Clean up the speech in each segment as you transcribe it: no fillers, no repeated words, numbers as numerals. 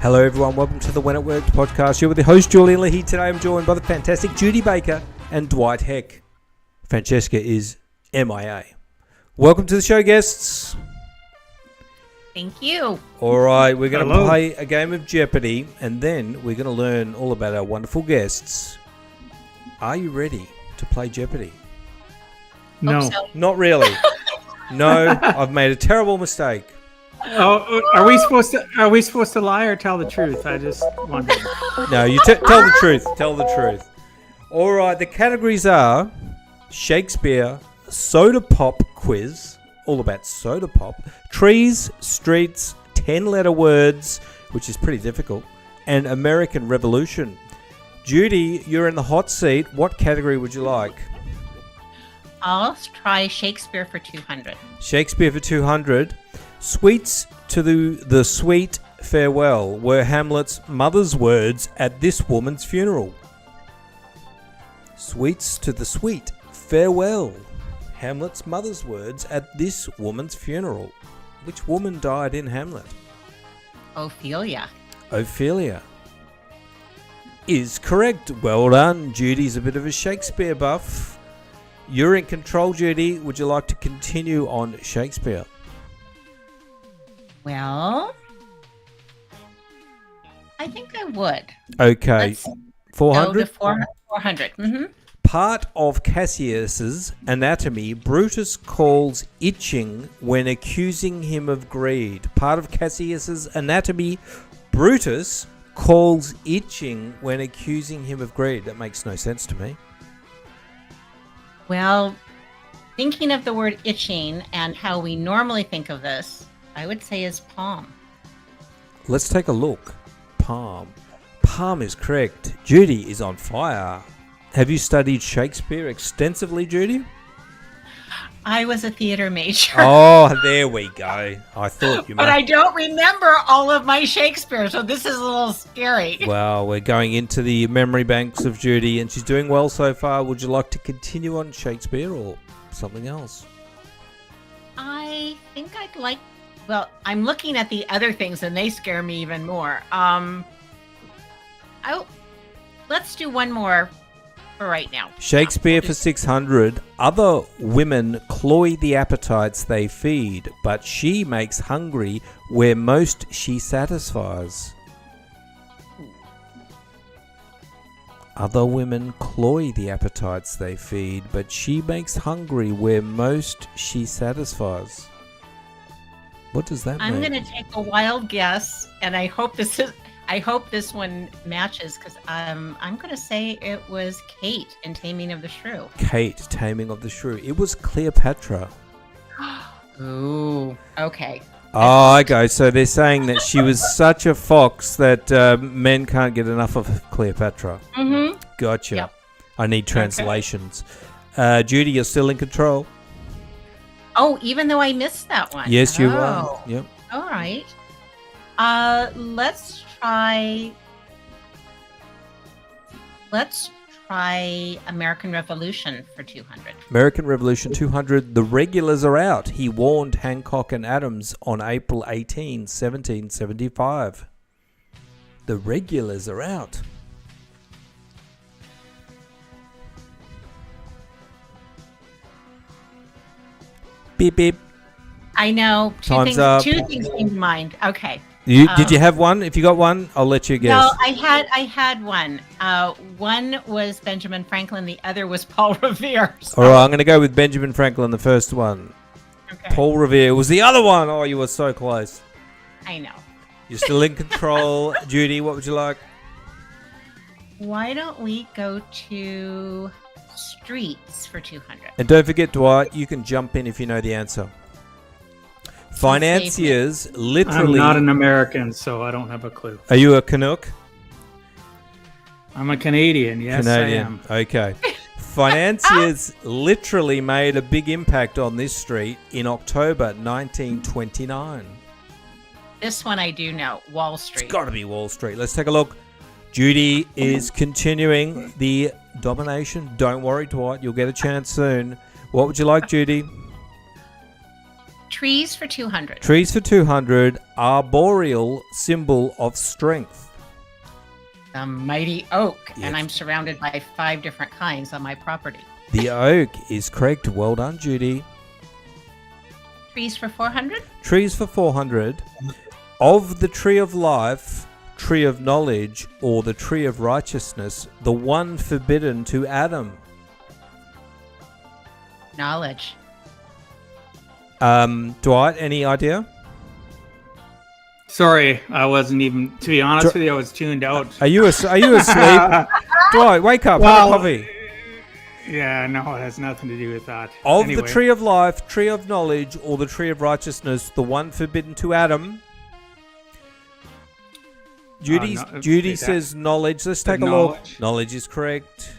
Hello everyone, welcome to the When It Worked podcast. You're with the host Julian Leahy. Today I'm joined by the fantastic Judy Baker and Dwight Heck. Francesca is MIA. Welcome to the show, guests. Thank you. All right, we're going to play a game of Jeopardy and then we're going to learn all about our wonderful guests. Are you ready to play Jeopardy? No. So. Not really. No, I've made a terrible mistake. Oh, are we supposed to lie or tell the truth? I just wondered. No, you tell the truth. Tell the truth. All right, the categories are Shakespeare, soda pop quiz, all about soda pop, trees, streets, 10-letter words, which is pretty difficult, and American Revolution. Judy, you're in the hot seat. What category would you like? I'll try Shakespeare for 200. Shakespeare for 200. Sweets to the sweet farewell were Hamlet's mother's words at this woman's funeral. Sweets to the sweet farewell. Hamlet's mother's words at this woman's funeral. Which woman died in Hamlet? Ophelia. Ophelia is correct. Well done. Judy's a bit of a Shakespeare buff. You're in control, Judy. Would you like to continue on Shakespeare? Well, I think I would. Okay. 400? 400. Mm-hmm. Part of Cassius's anatomy, Brutus calls itching when accusing him of greed. Part of Cassius's anatomy, Brutus calls itching when accusing him of greed. That makes no sense to me. Well, thinking of the word itching and how we normally think of this, I would say is palm. Let's take a look. Palm. Palm is correct. Judy is on fire. Have you studied Shakespeare extensively, Judy? I was a theater major. Oh, there we go. I thought you might. But I don't remember all of my Shakespeare, so this is a little scary. Well, we're going into the memory banks of Judy, and she's doing well so far. Would you like to continue on Shakespeare or something else? I think I'd like... Well, I'm looking at the other things, and they scare me even more. Let's do one more for right now. Shakespeare for 600. Other women cloy the appetites they feed, but she makes hungry where most she satisfies. Other women cloy the appetites they feed, but she makes hungry where most she satisfies. What does that mean? I'm going to take a wild guess, and I hope this one matches, because I'm going to say it was Kate in Taming of the Shrew. Kate, Taming of the Shrew. It was Cleopatra. Ooh, okay. Oh, okay. So they're saying that she was such a fox that men can't get enough of Cleopatra. Mm-hmm. Gotcha. Yep. I need translations. Okay. Judy, you're still in control. Oh, even though I missed that one. Yes, you are. Yep. All right. Let's try American Revolution for 200. American Revolution 200. The regulars are out. He warned Hancock and Adams on April 18, 1775. The regulars are out. Beep, beep. I know. Time's up. Two things came to mind. Okay. Did you have one? If you got one, I'll let you guess. No, I had one. One was Benjamin Franklin. The other was Paul Revere. So. All right, I'm going to go with Benjamin Franklin, the first one. Okay. Paul Revere was the other one. Oh, you were so close. I know. You're still in control. Judy, what would you like? Why don't we go to streets for 200? And don't forget, Dwight, you can jump in if you know the answer. Financiers literally... I'm not an American, so I don't have a clue. Are you a Canuck? I'm a Canadian, yes, Canadian. I am. Okay. Financiers literally made a big impact on this street in October 1929. This one I do know, Wall Street. It's got to be Wall Street. Let's take a look. Judy is continuing the domination. Don't worry, Dwight. You'll get a chance soon. What would you like, Judy? Trees for 200. Trees for 200. Arboreal, symbol of strength. The mighty oak, Yes. and I'm surrounded by 5 different kinds on my property. The oak is correct. Well done, Judy. Trees for 400. Trees for 400. Of the tree of life, tree of knowledge, or the tree of righteousness, the one forbidden to Adam. Knowledge. Dwight, any idea? Sorry, I wasn't even. To be honest with you, I was tuned out. Are you asleep? Dwight, wake up. Well, have a coffee. Yeah, no, it has nothing to do with that. Of Anyway. the tree of life, tree of knowledge, or the tree of righteousness, the one forbidden to Adam. Judy okay, says knowledge. Let's take a look. knowledge. Knowledge is correct.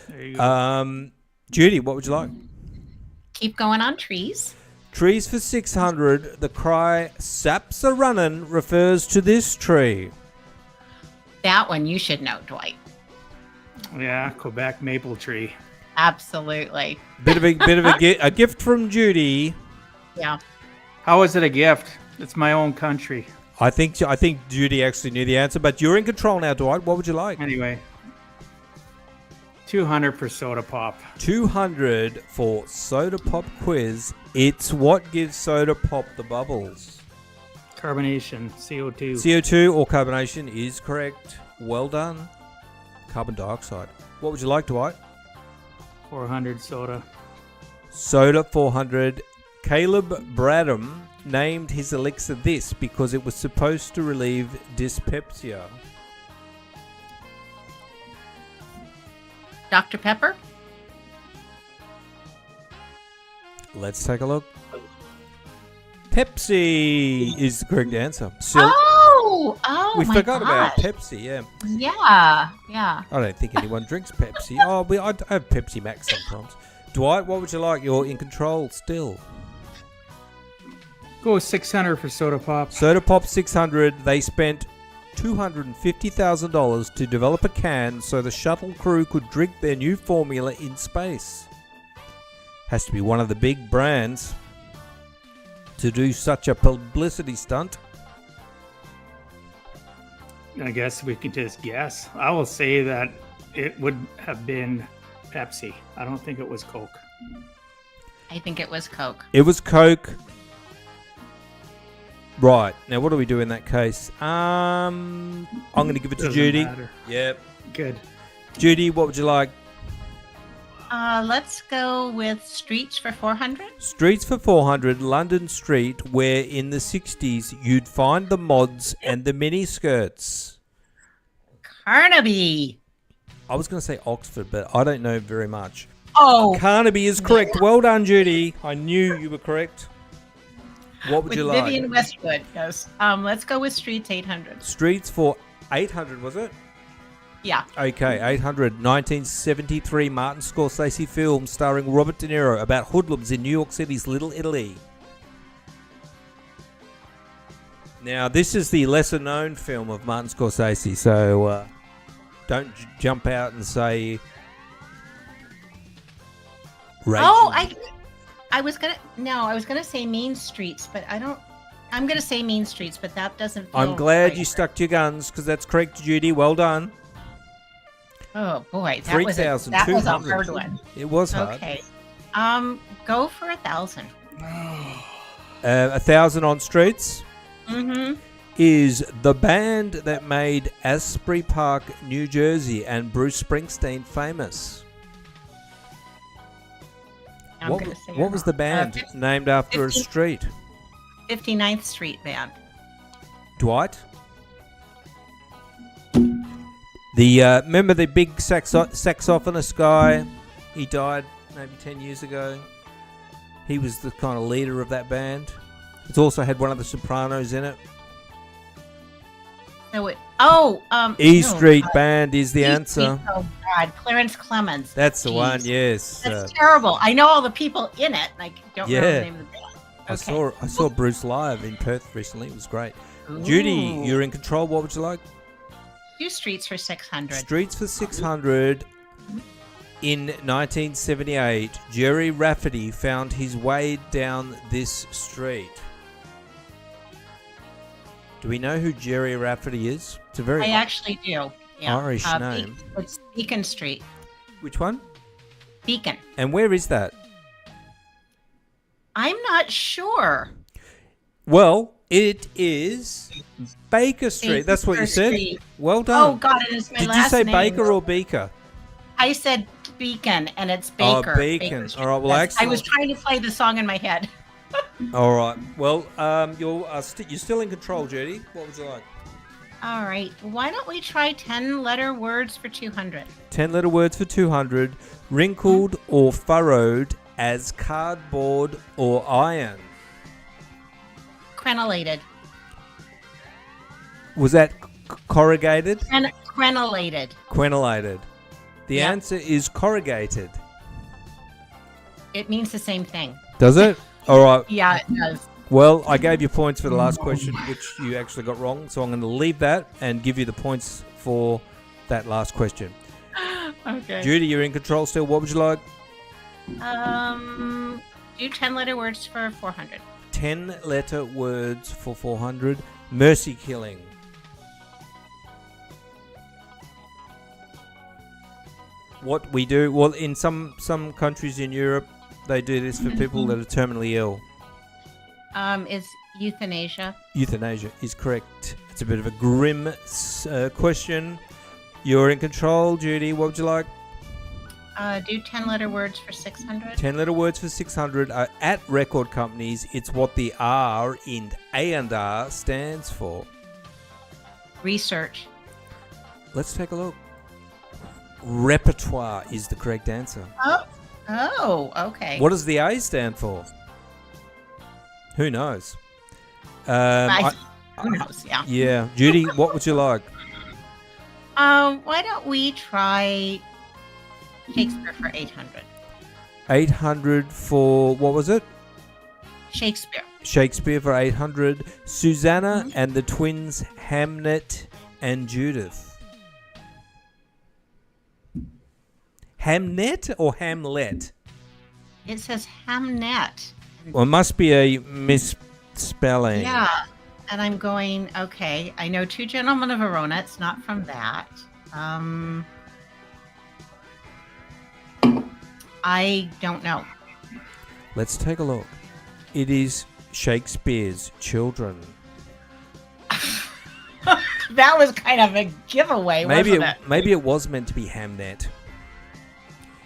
There you go. Judy, what would you like? Keep going on trees. Trees for 600. The cry "Saps are running" refers to this tree. That one you should know, Dwight. Yeah, Quebec maple tree. Absolutely. Bit of a gift from Judy. Yeah. How is it a gift? It's my own country. I think Judy actually knew the answer, but you're in control now, Dwight. What would you like? Anyway, 200 for soda pop. 200 for soda pop quiz. It's what gives soda pop the bubbles. Carbonation, CO2. CO2 or carbonation is correct. Well done. Carbon dioxide. What would you like, Dwight? 400 soda. Soda 400. Caleb Bradham named his elixir this because it was supposed to relieve dyspepsia. Dr. Pepper. Let's take a look. Pepsi is the correct answer. Oh we my forgot about gosh. Pepsi, yeah. Yeah. I don't think anyone drinks Pepsi. I have Pepsi Max sometimes. Dwight, what would you like? You're in control still. Go 600 for soda pop. Soda Pop 600. They spent $250,000 to develop a can so the shuttle crew could drink their new formula in space. Has to be one of the big brands to do such a publicity stunt. I guess we could just guess. I will say that it would have been Pepsi. I don't think it was Coke. I think it was Coke. It was Coke. Right. Now, what do we do in that case? I'm going to give it to Doesn't Judy. matter. Yep. Good. Judy, what would you like? Let's go with streets for 400. Streets for 400, London Street, where in the 60s you'd find the mods and the mini skirts. Carnaby. I was going to say Oxford, but I don't know very much. Oh, Carnaby is correct. Well done, Judy. I knew you were correct. What would with you like? Vivian Westwood. Yes. Let's go with streets 800. Streets for 800, was it? Yeah. Okay, 800. 1973 Martin Scorsese film starring Robert De Niro about hoodlums in New York City's Little Italy. Now, this is the lesser known film of Martin Scorsese, so don't jump out and say... Oh, I was gonna say Mean Streets, but I don't. I'm gonna say Mean Streets, but that doesn't. Feel I'm glad right. you stuck to your guns, because that's correct, Judy. Well done. Oh boy, that was a hard one. It was hard. Okay, go for 1,000. 1,000 on Streets Mm-hmm. is the band that made Asbury Park, New Jersey, and Bruce Springsteen famous. What was the band named after a street? 59th Street Band. Dwight? The remember the big saxophonist guy? He died maybe 10 years ago. He was the kind of leader of that band. It's also had one of the Sopranos in it. E Street Band is the answer. Oh God, Clarence Clemens. That's the one. Yes. That's terrible. I know all the people in it. And I don't remember the name of the band. Okay. I saw Bruce live in Perth recently. It was great. Ooh. Judy, you're in control. What would you like? Do streets for 600. Streets for 600. In 1978, Jerry Rafferty found his way down this street. Do we know who Jerry Rafferty is? It's a very I actually do. Yeah. Irish name. It's Beacon Street. Which one? Beacon. And where is that? I'm not sure. Well, it is Baker Street. That's what you said. Street. Well done. Oh, God, it is my Did last you say name. Baker or Beaker? I said Beacon, and it's Oh, Baker. Beacon. Baker Street. All right, well, Yes, I excellent. was trying to play the song in my head. All right. Well, you're still in control, Judy. What would you like? All right. Why don't we try 10-letter words for 200? 10-letter words for 200. Wrinkled or furrowed as cardboard or iron. Crenellated. Was that corrugated? Crenellated. Quenellated. The Yep. answer is corrugated. It means the same thing. Does it? All right. Yeah, it does. Well, I gave you points for the last question, which you actually got wrong. So I'm going to leave that and give you the points for that last question. Okay. Judy, you're in control still. What would you like? Do 10-letter words for 400. 10-letter words for 400. Mercy killing. What we do, well, in some countries in Europe, they do this for people that are terminally ill. It's euthanasia. Euthanasia is correct. It's a bit of a grim question. You're in control, Judy. What would you like? Do 10-letter words for 600. 10-letter words for 600 are at record companies. It's what the R in A&R stands for. Research. Let's take a look. Repertoire is the correct answer. Oh, okay. What does the A stand for? Who knows? Who knows? Yeah. Yeah. Judy, what would you like? Why don't we try Shakespeare for 800? 800 for, what was it? Shakespeare. Shakespeare for 800. Susanna and the twins Hamnet and Judith. Hamnet or Hamlet? It says Hamnet. Well, it must be a misspelling. Yeah. And I'm going, okay, I know Two Gentlemen of Verona. It's not from that. I don't know. Let's take a look. It is Shakespeare's Children. That was kind of a giveaway, wasn't it? Maybe it was meant to be Hamnet.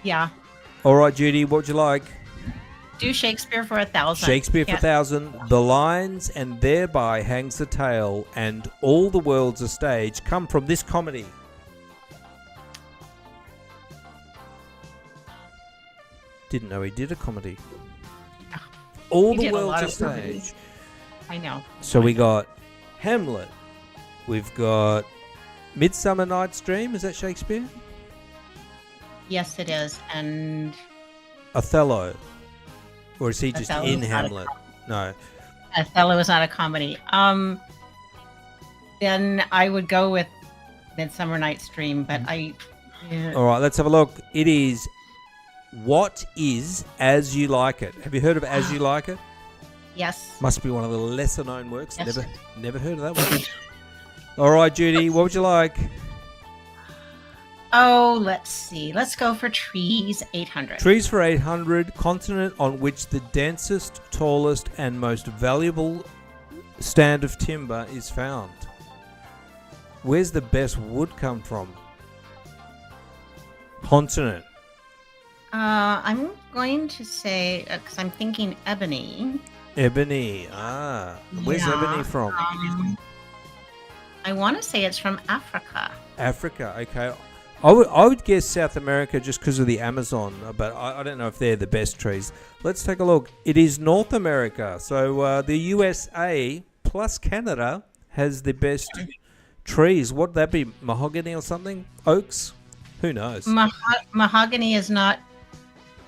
Yeah. All right, Judy, what would you like? Do Shakespeare for 1,000. Shakespeare for 1,000. The lines and thereby hangs the tale and all the world's a stage come from this comedy. Didn't know he did a comedy. All He the did a world's lot a of stage. comedies. I know. So we got Hamlet. We've got Midsummer Night's Dream. Is that Shakespeare? Yes, it is. And Othello. Or is he just Othello's in not a Hamlet? No. Othello is not a comedy. Then I would go with Midsummer Night's Dream, but All right, let's have a look. It is What is As You Like It? Have you heard of As You Like It? yes. Must be one of the lesser known works. Yes. Never heard of that one. All right, Judy, what would you like? Oh, let's see. Let's go for Trees 800. Trees for 800, continent on which the densest, tallest, and most valuable stand of timber is found. Where's the best wood come from? Continent. I'm going to say, because I'm thinking ebony. Ebony. Where's Yeah, ebony from? I want to say it's from Africa. Africa. Okay. I would guess South America just because of the Amazon, but I don't know if they're the best trees. Let's take a look. It is North America. So the USA plus Canada has the best trees. What'd that be? Mahogany or something? Oaks? Who knows? Mahogany is not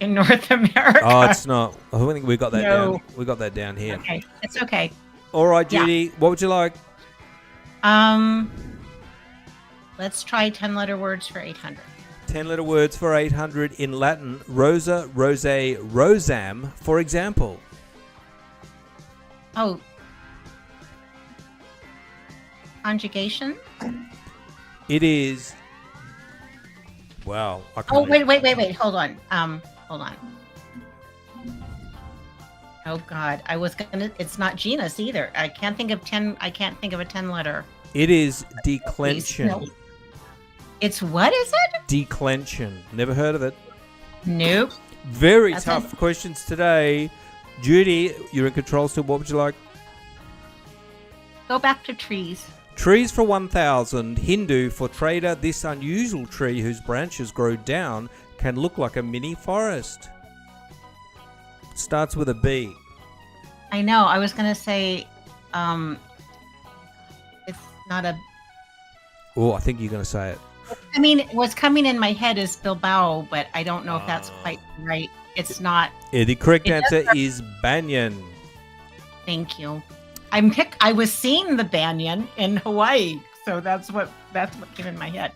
in North America. Oh, it's not. I think we got that No. down. We got that down here. Okay, it's okay. All right, Judy. What would you like? Let's try 10-letter words for 800. 10-letter words for 800 in Latin. Rosa, rose, rosam, for example. Oh. Conjugation? It is... Wow. I can't Oh, even- wait. Hold on. Hold on. Oh God, I was gonna. It's not genus either. I can't think of a 10-letter. It is declension. No. It's what is it? Declension. Never heard of it. Nope. Very That's tough questions today. Judy, you're in control still. What would you like? Go back to trees. Trees for 1,000. Hindu for trader. This unusual tree whose branches grow down can look like a mini forest. Starts with a B. I know. I was gonna say, it's not a. Oh, I think you're going to say it. I mean, what's coming in my head is Bilbao, but I don't know if that's quite right. It's not. Yeah, the correct It answer does- is banyan. Thank you. I was seeing the banyan in Hawaii, so that's what came in my head.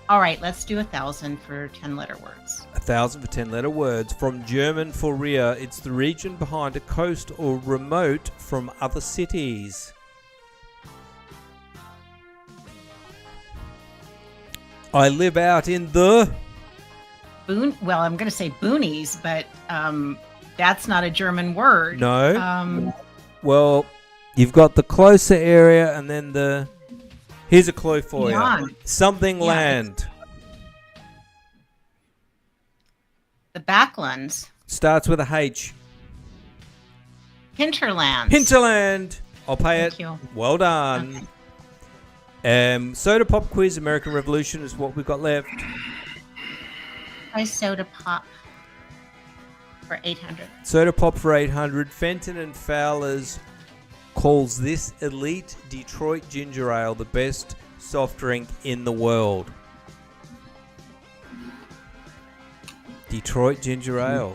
All right, let's do 1,000 for 10-letter words. 1,000 for 10-letter words. From German for rear, it's the region behind a coast or remote from other cities. I live out in the... Well, I'm going to say boonies, but that's not a German word. No. Well, you've got the closer area and then the... Here's a clue for Beyond. you. Something Yeah, land. The Backlands. Starts with a H. Hinterlands. Hinterland. I'll pay Thank it. you. Well done. Soda pop quiz, American Revolution is what we've got left. Try soda pop for 800. Soda pop for 800. Fenton and Fowler's calls this elite Detroit ginger ale the best soft drink in the world. Detroit ginger ale.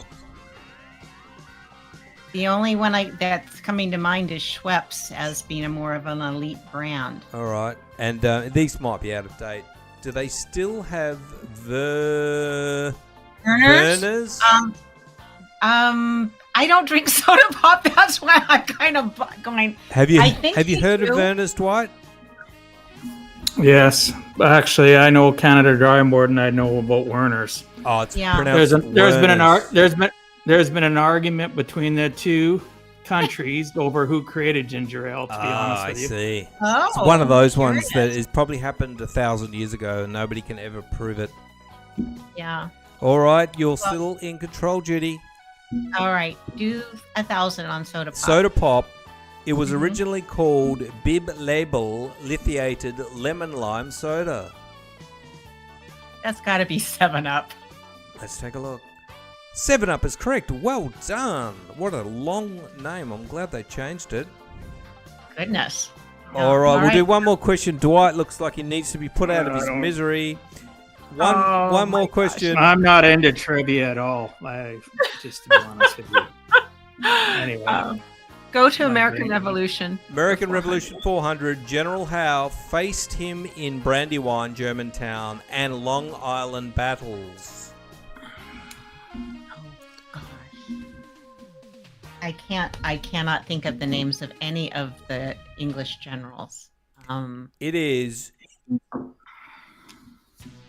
The only one that's coming to mind is Schweppes as being more of an elite brand. All right. And these might be out of date. Do they still have Werner's? I don't drink soda pop. That's why I'm kind of going. Have you I think have you they heard of do. Werner's, Dwight? Yes, actually, I know Canada Dry more than I know about Werner's. Oh, it's Yeah. pronounced There's been an argument between the two countries over who created ginger ale. To be honest I with you, see. Oh, It's one of those here ones it that is. has probably happened 1,000 years ago and nobody can ever prove it. Yeah. All right, you're still in control, Judy. All right. Do 1,000 on soda pop. Soda pop. It was Mhm. originally called Bib Label Lithiated Lemon Lime Soda. That's got to be 7-Up. Let's take a look. 7-Up is correct. Well done. What a long name. I'm glad they changed it. Goodness. All right, we'll do one more question. Dwight looks like he needs to be put out of I his don't- misery. Oh, One my more gosh. question. I'm not into trivia at all. Just to be honest with you. Anyway, Go to My American brain. Revolution. American Revolution 400. General Howe faced him in Brandywine, Germantown, and Long Island battles. Oh gosh. I cannot think of the names of any of the English generals. It is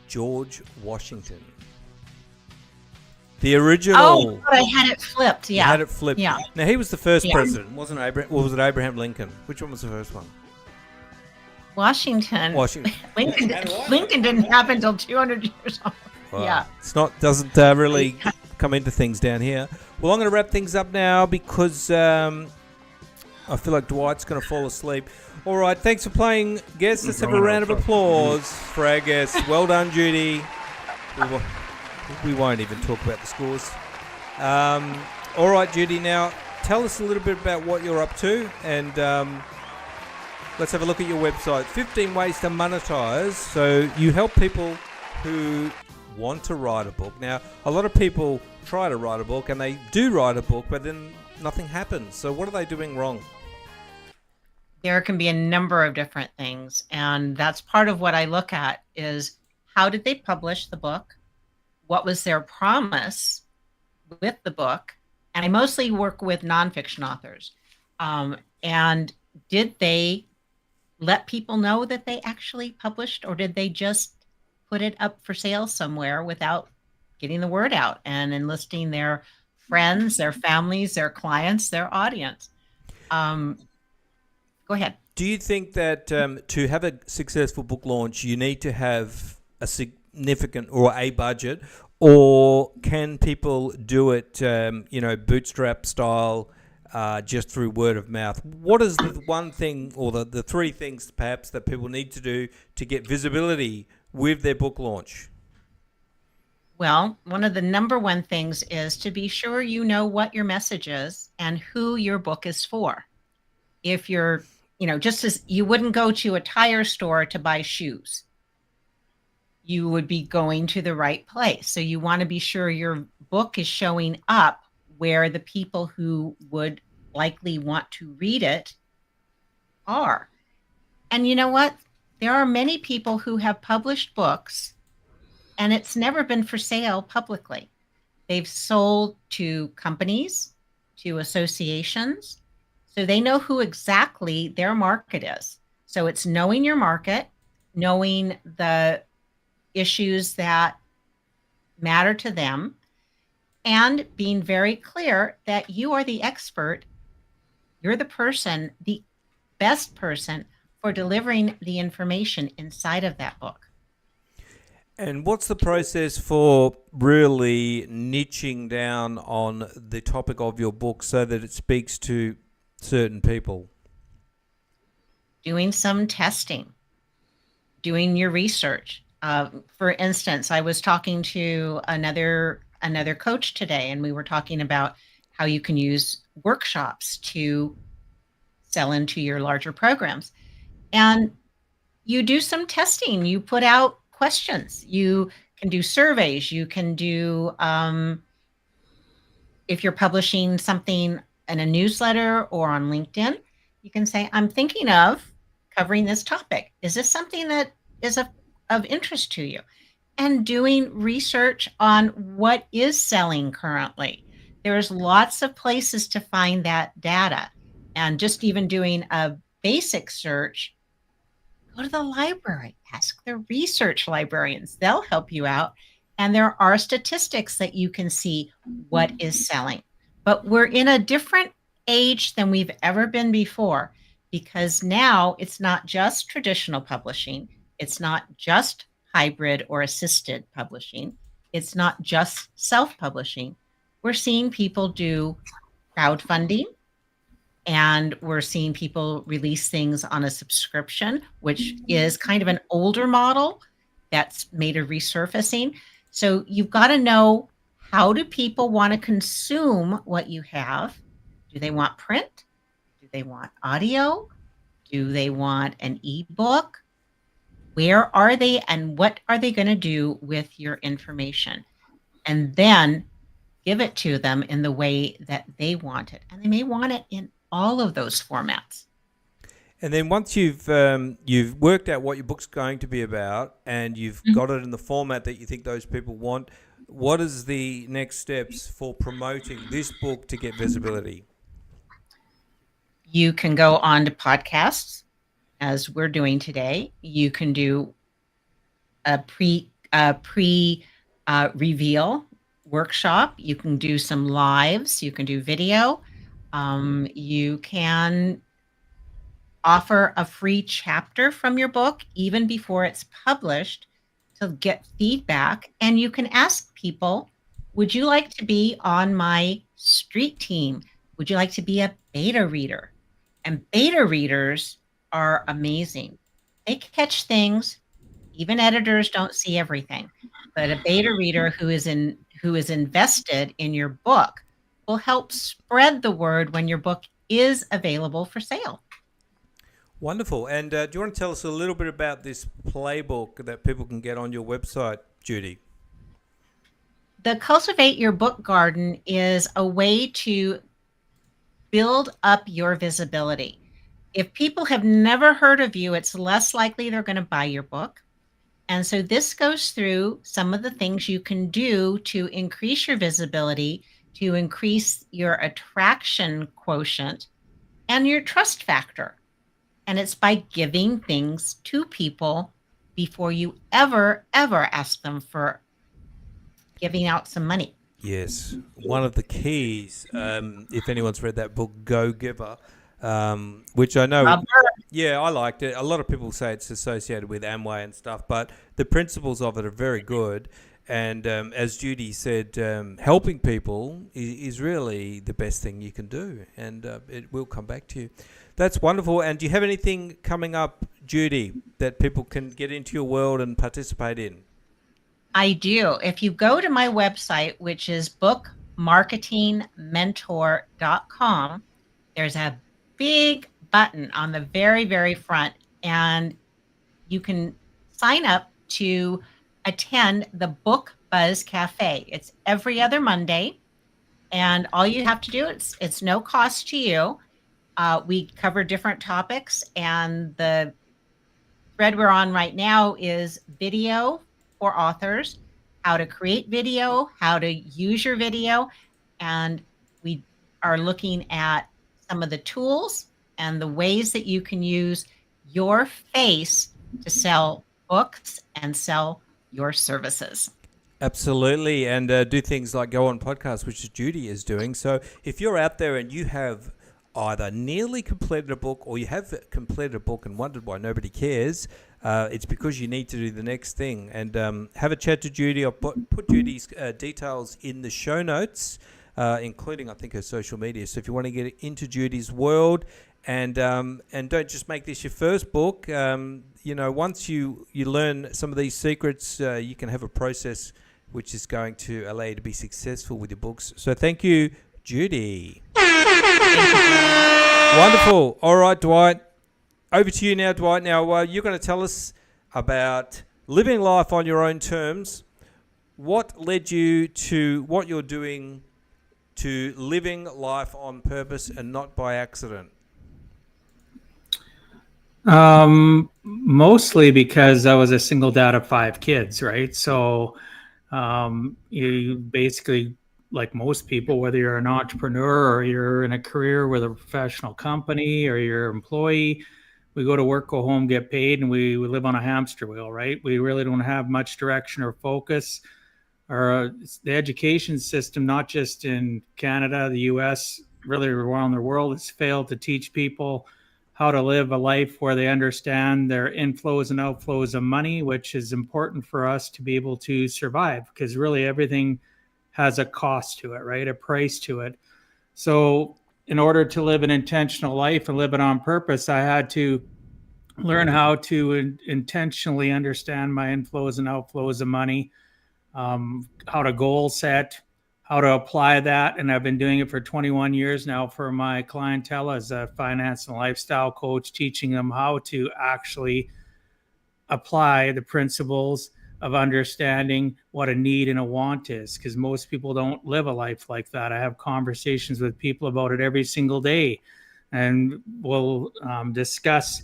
George Washington. The original. Oh, but I had it flipped. You Yeah. had it flipped. Yeah. Now he was the first Yeah. president, wasn't Abraham? Or was it Abraham Lincoln? Which one was the first one? Washington. Washington. Lincoln didn't happen until 200 years old. Well, Yeah. It's not doesn't really come into things down here. Well, I'm going to wrap things up now because I feel like Dwight's going to fall asleep. All right, thanks for playing, guests. Let's have a round of applause for our guests. Well done, Judy. We won't even talk about the scores. All right, Judy. Now tell us a little bit about what you're up to, and let's have a look at your website. 15 ways to monetize. So you help people who want to write a book. Now, a lot of people try to write a book, and they do write a book, but then nothing happens. So what are they doing wrong? There can be a number of different things, and that's part of what I look at is how did they publish the book? What was their promise with the book? And I mostly work with nonfiction authors. And did they let people know that they actually published, or did they just put it up for sale somewhere without getting the word out and enlisting their friends, their families, their clients, their audience? Go ahead. Do you think that to have a successful book launch, you need to have a significant or a budget, or can people do it, bootstrap style, just through word of mouth? What is the one thing or the three things perhaps that people need to do to get visibility with their book launch? Well, one of the number one things is to be sure you know what your message is and who your book is for. If you're, just as you wouldn't go to a tire store to buy shoes, you would be going to the right place. So you want to be sure your book is showing up where the people who would likely want to read it are. And you know what? There are many people who have published books and it's never been for sale publicly. They've sold to companies, to associations, so they know who exactly their market is. So it's knowing your market, knowing the issues that matter to them, and being very clear that you are the expert. You're the person, the best person for delivering the information inside of that book. And what's the process for really niching down on the topic of your book so that it speaks to certain people? Doing some testing, doing your research. For instance, I was talking to another coach today, and we were talking about how you can use workshops to sell into your larger programs. And you do some testing. You put out questions. You can do surveys. You can do, if you're publishing something in a newsletter or on LinkedIn, you can say, I'm thinking of covering this topic. Is this something that is of interest to you? And doing research on what is selling currently. There's lots of places to find that data. And just even doing a basic search, go to the library, ask the research librarians. They'll help you out. And there are statistics that you can see what is selling. But we're in a different age than we've ever been before, because now it's not just traditional publishing. It's not just hybrid or assisted publishing. It's not just self-publishing. We're seeing people do crowdfunding, and we're seeing people release things on a subscription, which is kind of an older model that's made a resurfacing. So you've got to know, how do people want to consume what you have? Do they want print? Do they want audio? Do they want an ebook? Where are they, and what are they going to do with your information? And then give it to them in the way that they want it. And they may want it in all of those formats. And then once you've worked out what your book's going to be about, and you've got it in the format that you think those people want, what is the next steps for promoting this book to get visibility? You can go on to podcasts, as we're doing today. You can do a pre-reveal workshop. You can do some lives. You can do video. You can offer a free chapter from your book even before it's published to get feedback. And you can ask people, would you like to be on my street team? Would you like to be a beta reader? And beta readers are amazing. They catch things. Even editors don't see everything. But a beta reader who is invested in your book will help spread the word when your book is available for sale. Wonderful. And do you want to tell us a little bit about this playbook that people can get on your website, Judy? The Cultivate Your Book Garden is a way to build up your visibility. if people have never heard of you, it's less likely they're going to buy your book. And so this goes through some of the things you can do to increase your visibility, to increase your attraction quotient and your trust factor. And it's by giving things to people before you ever ask them for giving out some money. Yes, one of the keys, if anyone's read that book, Go Giver, which I know, Robert, yeah, I liked it. A lot of people say it's associated with Amway and stuff, but the principles of it are very good. And as Judy said, helping people is really the best thing you can do, and it will come back to you. That's wonderful. And do you have anything coming up, Judy, that people can get into your world and participate in? I do. If you go to my website, which is bookmarketingmentor.com, there's a big button on the very, very front, and you can sign up to attend the Book Buzz Cafe. It's every other Monday, and all you have to do, it's no cost to you. We cover different topics, and the thread we're on right now is video for authors, how to create video, how to use your video. And we are looking at some of the tools and the ways that you can use your face to sell books and sell your services. Absolutely, and do things like go on podcasts, which Judy is doing. So if you're out there and you have either nearly completed a book or you have completed a book and wondered why nobody cares, it's because you need to do the next thing. And have a chat to Judy. I'll put Judy's details in the show notes, including, I think, her social media. So if you want to get into Judy's world and don't just make this your first book, once you learn some of these secrets, you can have a process which is going to allow you to be successful with your books. So thank you, Judy. Wonderful. All right, Dwight. Over to you now, Dwight. Now, you're going to tell us about living life on your own terms. What led you to what you're doing to living life on purpose and not by accident? Mostly because I was a single dad of 5 kids, right? So you basically, like most people, whether you're an entrepreneur or you're in a career with a professional company or you're an employee, we go to work, go home, get paid, and we live on a hamster wheel, right? We really don't have much direction or focus. Or the education system, not just in Canada, the US, really around the world, has failed to teach people how to live a life where they understand their inflows and outflows of money, which is important for us to be able to survive, because really everything has a cost to it, right? A price to it. So in order to live an intentional life and live it on purpose, I had to learn how to intentionally understand my inflows and outflows of money, how to goal set, how to apply that. And I've been doing it for 21 years now for my clientele as a finance and lifestyle coach, teaching them how to actually apply the principles of understanding what a need and a want is, because most people don't live a life like that. I have conversations with people about it every single day, and we'll discuss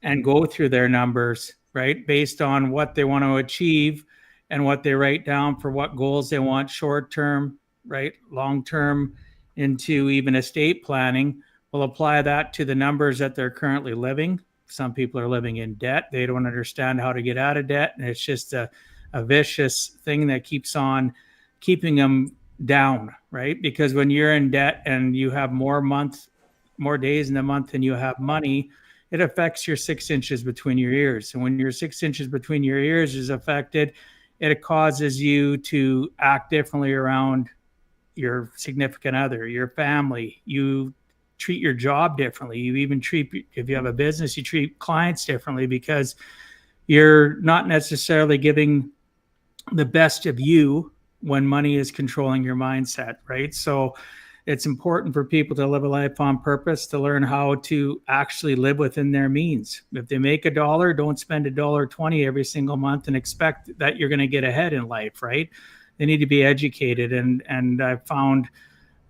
and go through their numbers, right, based on what they want to achieve and what they write down for what goals they want short term, right, long term, into even estate planning. We'll apply that to the numbers that they're currently living. Some people are living in debt. They don't understand how to get out of debt. And it's just a vicious thing that keeps on keeping them down, right? Because when you're in debt and you have more days in the month than you have money, it affects your 6 inches between your ears. And when your 6 inches between your ears is affected, it causes you to act differently around your significant other, your family. You treat your job differently. You even treat, if you have a business, you treat clients differently because you're not necessarily giving the best of you when money is controlling your mindset, right? So it's important for people to live a life on purpose, to learn how to actually live within their means. If they make $1, don't spend $1.20 every single month and expect that you're going to get ahead in life, right? They need to be educated. And I found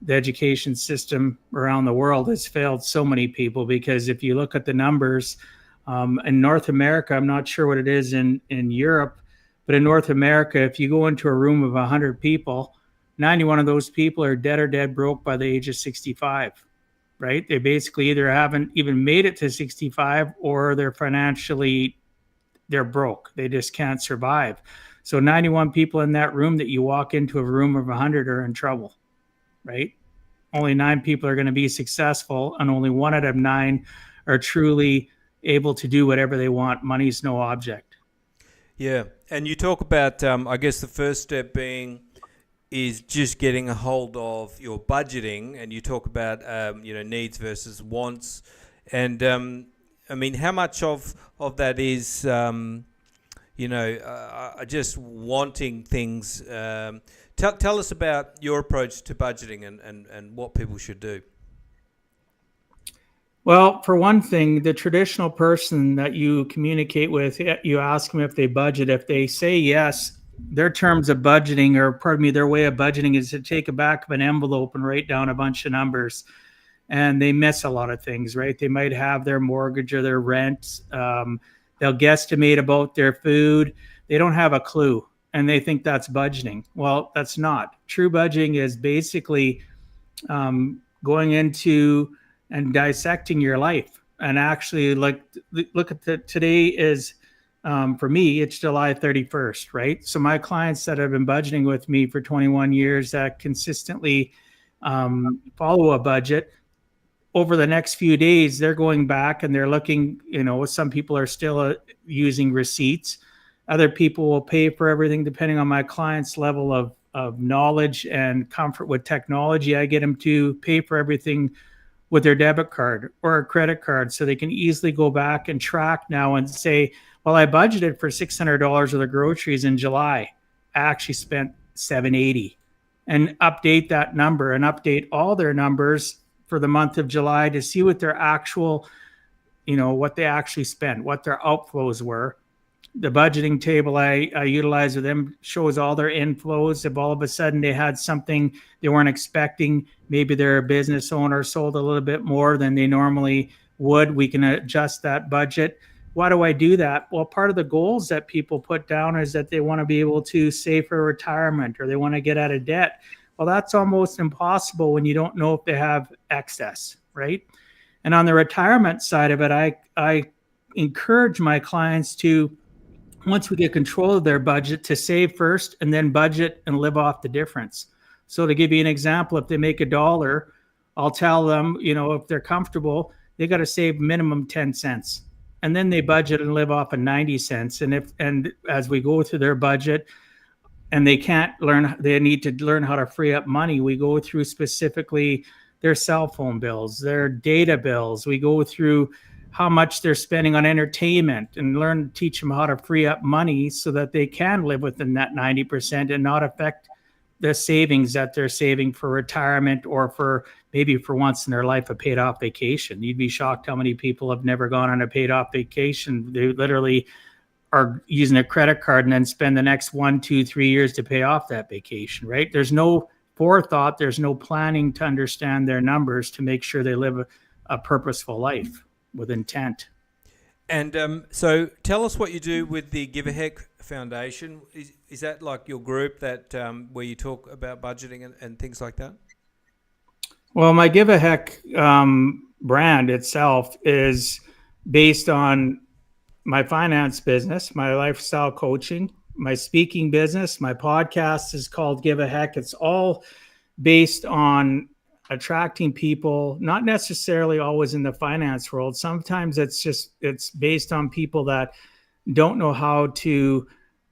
the education system around the world has failed so many people, because if you look at the numbers in North America, I'm not sure what it is in Europe, but in North America, if you go into a room of 100 people, 91 of those people are dead or dead broke by the age of 65, right? They basically either haven't even made it to 65, or they're broke. They just can't survive. So 91 people in that room that you walk into a room of 100 are in trouble, right? Only 9 people are going to be successful, and only 1 out of 9 are truly able to do whatever they want. Money's no object. Yeah. And you talk about, I guess the first step is just getting a hold of your budgeting, and you talk about, needs versus wants. And, I mean, how much of that is, just wanting things? Tell us about your approach to budgeting and what people should do. Well, for one thing, the traditional person that you communicate with, you ask them if they budget. If they say yes, their terms of budgeting, their way of budgeting is to take a back of an envelope and write down a bunch of numbers. And they miss a lot of things, right? They might have their mortgage or their rent. They'll guesstimate about their food. They don't have a clue, and they think that's budgeting. Well, that's not. True budgeting is basically going into and dissecting your life, and actually look at today is, for me, it's July 31st, right? So my clients that have been budgeting with me for 21 years that consistently follow a budget, over the next few days, they're going back and they're looking, some people are still using receipts. Other people will pay for everything depending on my client's level of knowledge and comfort with technology. I get them to pay for everything with their debit card or a credit card, so they can easily go back and track now and say, well, I budgeted for $600 of the groceries in July. I actually spent $780, and update that number and update all their numbers for the month of July to see what their actual, what they actually spent, what their outflows were. The budgeting table I utilize with them shows all their inflows. If all of a sudden they had something they weren't expecting, maybe their business owner sold a little bit more than they normally would, we can adjust that budget. Why do I do that? Well, part of the goals that people put down is that they want to be able to save for retirement, or they want to get out of debt. Well, that's almost impossible when you don't know if they have excess, right? And on the retirement side of it, I encourage my clients to, once we get control of their budget, to save first and then budget and live off the difference. So to give you an example, if they make $1, I'll tell them, if they're comfortable, they got to save minimum 10 cents. And then they budget and live off of 90 cents. And as we go through their budget, and they need to learn how to free up money, we go through specifically their cell phone bills, their data bills. We go through how much they're spending on entertainment and teach them how to free up money so that they can live within that 90% and not affect the savings that they're saving for retirement, or for maybe for once in their life, a paid off vacation. You'd be shocked how many people have never gone on a paid off vacation. They literally are using a credit card and then spend the next 1, 2, 3 years to pay off that vacation, right? There's no forethought. There's no planning to understand their numbers to make sure they live a purposeful life with intent. And so tell us what you do with the Give a Heck Foundation. Is that like your group that where you talk about budgeting and things like that? Well, my Give a Heck brand itself is based on my finance business, my lifestyle coaching, my speaking business. My podcast is called Give a Heck. It's all based on attracting people, not necessarily always in the finance world. Sometimes it's based on people that don't know how to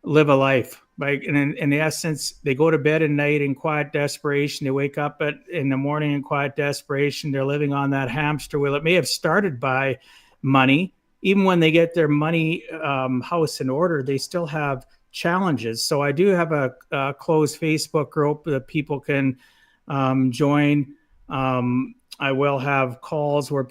live a life. Like in essence, they go to bed at night in quiet desperation. They wake up in the morning in quiet desperation. They're living on that hamster wheel. It may have started by money. Even when they get their money house in order, they still have challenges. So I do have a closed Facebook group that people can join. I will have calls where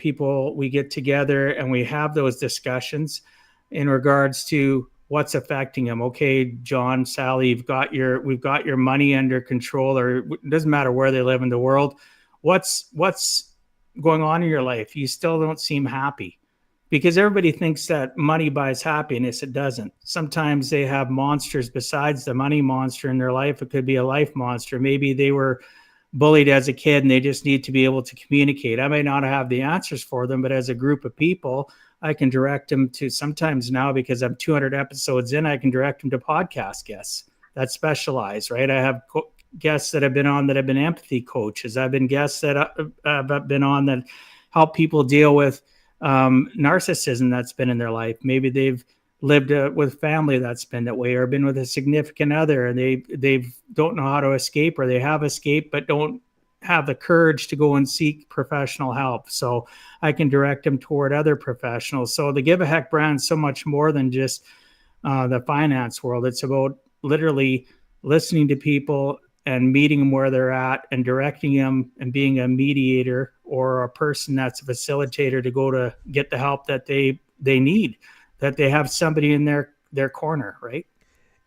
we get together and we have those discussions in regards to what's affecting them. Okay, John, Sally, we've got your money under control, or it doesn't matter where they live in the world. what's going on in your life? You still don't seem happy. Because everybody thinks that money buys happiness. It doesn't. Sometimes they have monsters besides the money monster in their life. It could be a life monster. Maybe they were bullied as a kid and they just need to be able to communicate. I may not have the answers for them, but as a group of people, I can direct them to, sometimes now, because I'm 200 episodes in, I can direct them to podcast guests that specialize, right? I have guests that have been on that have been empathy coaches. I've been guests that I've been on that help people deal with narcissism that's been in their life. Maybe they've lived with family that's been that way, or been with a significant other and they don't know how to escape, or they have escaped but don't have the courage to go and seek professional help. So I can direct them toward other professionals. So the Give a Heck brand is so much more than just the finance world. It's about literally listening to people and meeting them where they're at and directing them and being a mediator or a person that's a facilitator to go to get the help that they need, that they have somebody in their corner, right?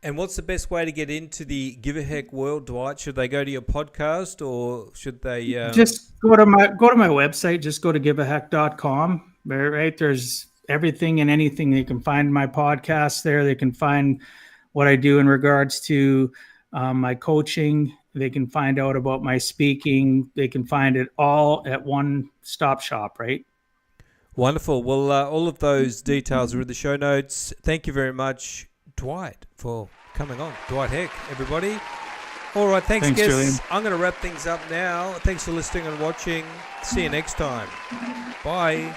And what's the best way to get into the Give a Heck world, Dwight? Should they go to your podcast, or should they just go to my website? Just go to giveaheck.com. Right, there's everything and anything. They can find my podcast there. They can find what I do in regards to my coaching. They can find out about my speaking. They can find it all at one stop shop, right? Wonderful. Well, all of those details are in the show notes. Thank you very much, Dwight, for coming on. Dwight Heck, everybody. All right, thanks guests. Julian. I'm going to wrap things up now. Thanks for listening and watching. See you next time. Bye.